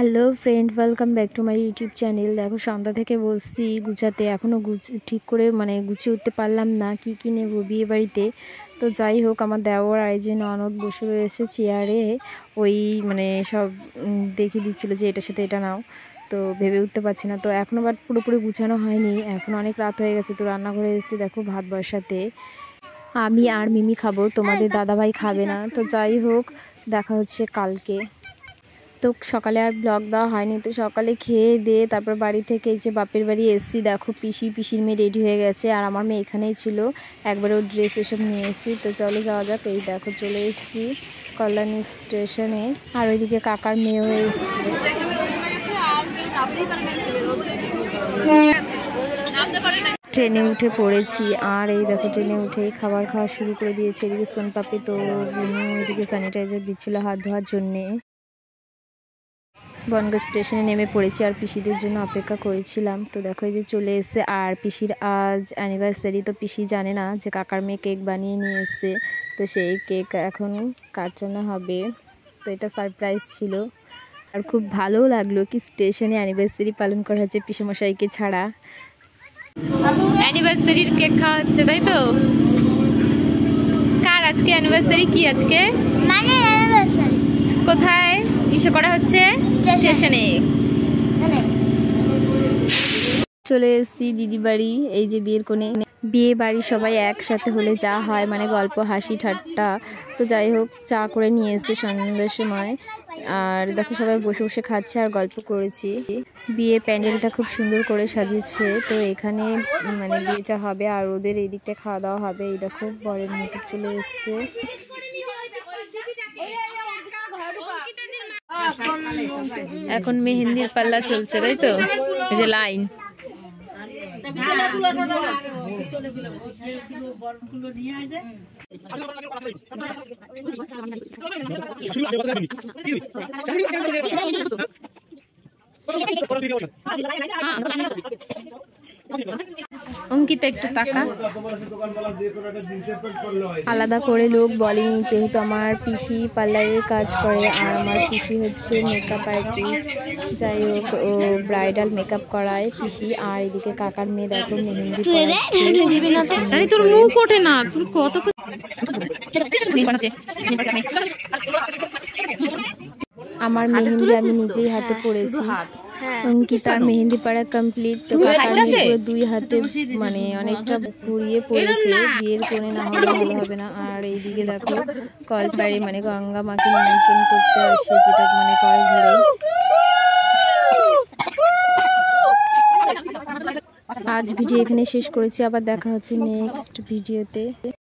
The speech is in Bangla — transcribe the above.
Hello friend, welcome back to my YouTube channel. দেখো সন্ধ্যা থেকে বসছি গুছাতে, এখনও ঠিক করে গুছিয়ে উঠতে পারলাম না কি কী নেব বিয়ে বাড়িতে। তো যাই হোক, আমার দেওয়ার আর যে ননদ বসে রয়েছে চেয়ারে, ওই সব দেখিয়ে দিচ্ছিলো যে এটার সাথে এটা নাও। তো ভেবে উঠতে পারছি না, তো এখনও বাট পুরোপুরি গুছানো হয়নি, এখন অনেক রাত হয়ে গেছে। তো রান্নাঘরে এসেছি, দেখো ভাত বসাতে। আমি আর মিমি খাবো, তোমাদের দাদাভাই খাবে না। তো যাই হোক, দেখা হচ্ছে কালকে। তো সকালে আর ব্লগ দেওয়া হয়নি, তো সকালে খেয়ে দিয়ে তারপর বাড়ি থেকে এই যে বাপের বাড়ি এসেছি। দেখো পিসির মেয়ে রেডি হয়ে গেছে, আর আমার মেয়ে এখানেই ছিল, একবারে ওর ড্রেস এসব নিয়ে এসেছি। তো চলো যাওয়া যাক। এই দেখো চলে এসেছি কল্যাণী স্টেশনে, আর ওইদিকে কাকার মেয়েও এসছে। ট্রেনে উঠে পড়েছি, আর এই দেখো ট্রেনে উঠেই খাবার খাওয়া শুরু করে দিয়েছে। এদিকে সোনপাপড়ি, তো ওইদিকে স্যানিটাইজার দিচ্ছিল হাত ধোয়ার জন্যে। বনগাঁ স্টেশনে নেমে পড়েছি, আর পিসিদের জন্য অপেক্ষা করেছিলাম। তো দেখো এই যে চলে এসছে, আর পিসির আজ অ্যানিভার্সারি। তো পিসি জানে না যে কাকার মেয়ে কেক বানিয়ে নিয়ে এসছে, তো সেই কেক এখন কাটানো হবে। তো এটা সারপ্রাইজ ছিল, আর খুব ভালোও লাগলো কি স্টেশনে অ্যানিভার্সারি পালন করা হচ্ছে পিসেমশাইকে ছাড়া। অ্যানিভার্সারির কেক খাওয়া হচ্ছে, তাই তো? কার আজকে অ্যানিভার্সারি? কি আজকে কোথায় ইস্যু করা হচ্ছে? স্টেশনে চলে এসেছি দিদি বাড়ি। এই যে বিয়ের কোণে, বিয়ে বাড়ি সবাই একসাথে হলে যা হয়, গল্প হাসি ঠাট্টা। তো যাই হোক, চা করে নিয়ে এসছে সন্ধ্যার সময়, আর দেখো সবাই বসে বসে খাচ্ছে আর গল্প করেছি। বিয়ের প্যান্ডেলটা খুব সুন্দর করে সাজিয়েছে, তো এখানে বিয়েটা হবে, আর ওদের এই দিকটা খাওয়া দাওয়া হবে। এই দেখো বরের মুখে চলে এসছে। এখন মেহেন্দির পাল্লা চলছে, তাই তো? এই যে লাইন। অঙ্কিতা একটু তাকা। আলাদা করে লোক বলেনি, যেহেতু আমার পিসি পার্লারের কাজ করে, আর আমার পিসি হচ্ছে মেকআপ আর্টিস্ট। যাই হোক, ও ব্রাইডাল মেকআপ করায় পিসি। আর এদিকে কাকার মেয়ে দেখো মেহেন্দি পড়াচ্ছে। তোর মুখ ওঠে না, তুই কত আমার মেহেন্দি আমি নিজেই হাতে পড়েছি। অঙ্কিতার মেহেন্দি পাড়া কমপ্লিট। তো কাকার পুরো দুই হাতে অনেকটা ঘুরিয়ে পড়েছে, বিয়ের কোণে না হলে ভালো হবে না। আর এইদিকে দেখো কলপাড়ে গঙ্গা মাকে নিমন্ত্রণ করতে আসে, যেটা করে ঘুরে। আজ ভিডিও এখানে শেষ করেছি, আবার দেখা হচ্ছে নেক্সট ভিডিওতে।